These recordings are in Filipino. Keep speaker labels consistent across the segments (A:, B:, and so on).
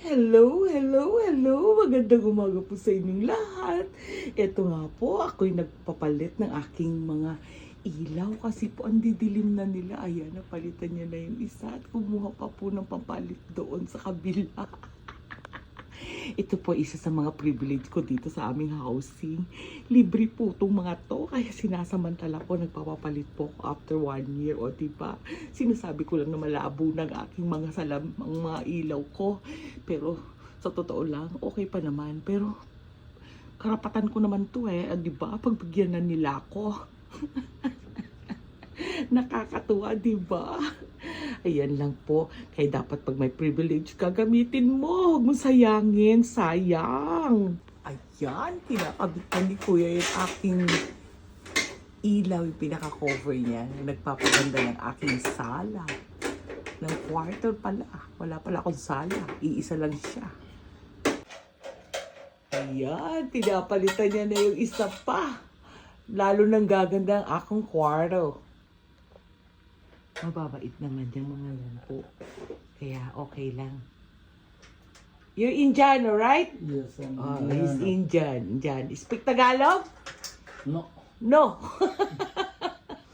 A: Hello, hello, hello! Magandang umaga po sa inyong lahat. Ito nga po, ako'y nagpapalit ng aking mga ilaw kasi po ang didilim na nila. Ayan, napalitan niya na yung isa at kumuha pa po ng pampalit doon sa kabila. Ito po isa sa mga privilege ko dito sa aming housing. Libre po itong mga to, kaya sinasamantala ko, nagpapapalit po ako after 1 year. O diba, sinasabi ko lang na malabo ng aking mga ang mga ilaw ko. Pero sa totoo lang, okay pa naman. Pero karapatan ko naman to diba, pagbigyan na nila ako. Nakakatuwa, diba? Ayan lang po. Kaya dapat pag may privilege ka, gamitin mo. Huwag mo sayangin. Sayang. Ayan, kinakabitan ni Kuya yung aking ilaw, yung pinaka-cover niya. Nagpapaganda ng aking sala. Ng quarter pala. Wala pala akong sala. Iisa lang siya. Ayan, pinapalitan niya na yung isa pa. Lalo nang gaganda ang akong kwarto. Mababait naman yung mga yan po. Kaya okay lang. You're Indian, right?
B: Yes, I'm
A: He's Indian. Indian. Speak Tagalog?
B: No.
A: No.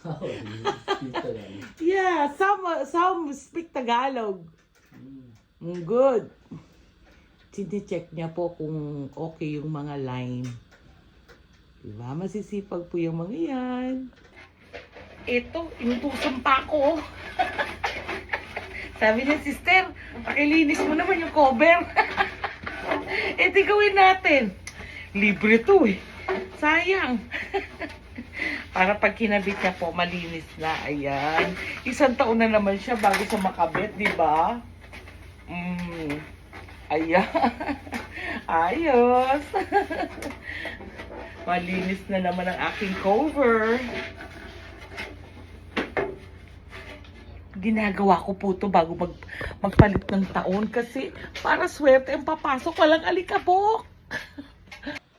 B: How do you speak Tagalog?
A: Yeah, some speak Tagalog. Good. Sine-check niya po kung okay yung mga line. Diba? Masisipag po yung mga yan. Ito, inutusan pa ako. Sabi niya, sister, pakilinis mo naman yung cover. Di gawin natin. Libre to Sayang. Para pag kinabit niya po, malinis na. Ayan. 1 taon na naman siya bago siya makabit, di ba? Ayan. Ayos. Malinis na naman ang aking cover. Ginagawa ko po ito bago magpalit ng taon kasi para swerte ang papasok, walang alikabok.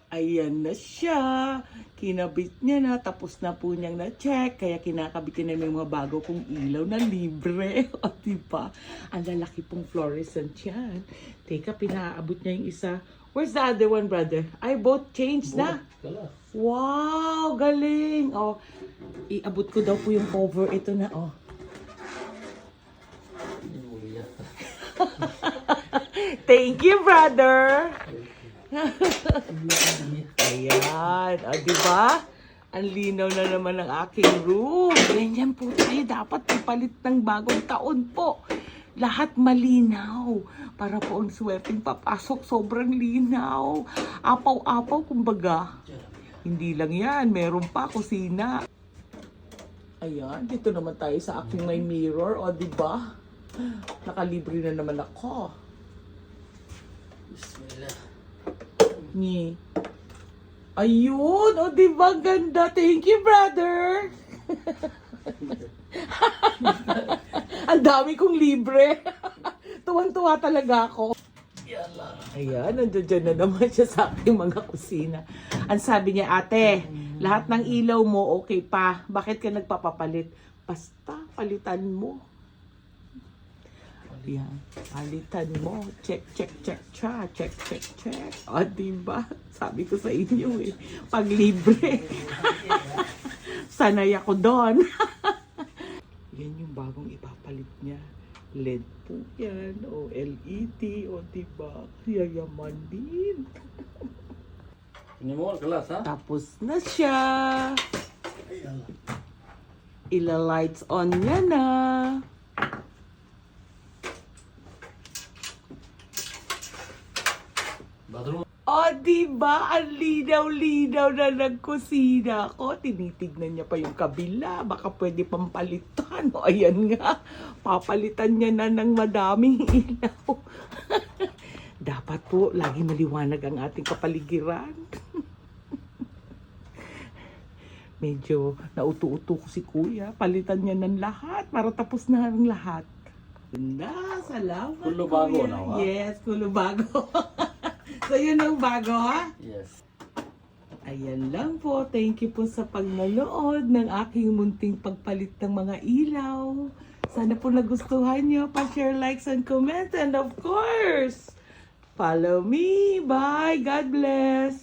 A: Ayan na siya. Kinabit niya na, tapos na po niyang na-check. Kaya kinakabit niya na yung mga bago kong ilaw na libre. O diba? Ang lalaki pong fluorescent yan. Teka, pinaabot niya yung isa. Where's the other one, brother? I both changed na. Wow, galing. O, iabot ko daw po yung cover. Ito na, o. Thank you, brother. Ayan. O, diba? Ang linaw na naman ng aking room. Ganyan po tayo. Dapat ipalit ng bagong taon po. Lahat malinaw. Para po ang swerteng papasok. Sobrang linaw. Apaw-apaw, kumbaga. Hindi lang yan. Meron pa, kusina. Ayan. Dito naman tayo sa aking may mirror. O, diba? Nakalibre na naman ako.
B: Bismillah.
A: Ni. Ayun, o diba ganda? Thank you, brother. Ang dami kong libre. Tuwang-tuwa talaga ako. Ayan, nandiyan na naman siya sa aking mga kusina. Ang sabi niya, ate, lahat ng ilaw mo okay pa. Bakit ka nagpapapalit? Basta, palitan mo. Yan. Palitan mo. Check, check, check, check. Check, check, check. O, diba? Sabi ko sa inyo pag libre. Sanay ako doon. Yan yung bagong ipapalit niya. LED po yan. O LED. O, diba? Yayaman din.
B: Ini mo kelas, ha?
A: Tapos na siya. Ila-lights on niya na.
B: Bathroom.
A: O, diba? Ang linaw-linaw na nagkusina ko. Tinitignan niya pa yung kabila. Baka pwede pampalitan. O, ayan nga. Papalitan niya na ng madaming ilaw. Dapat po, lagi maliwanag ang ating kapaligiran. Medyo nauto-uto ko si Kuya. Palitan niya ng lahat para tapos na ang lahat. Ganda, salamat,
B: Kulo bago
A: Kuya.
B: na, ha?
A: Yes, kulo bago. So, yun ang bago, ha?
B: Yes.
A: Ayan lang po. Thank you po sa pagnanood ng aking munting pagpalit ng mga ilaw. Sana po nagustuhan nyo. Pa-share, likes, and comment. And of course, Follow me. Bye. God bless.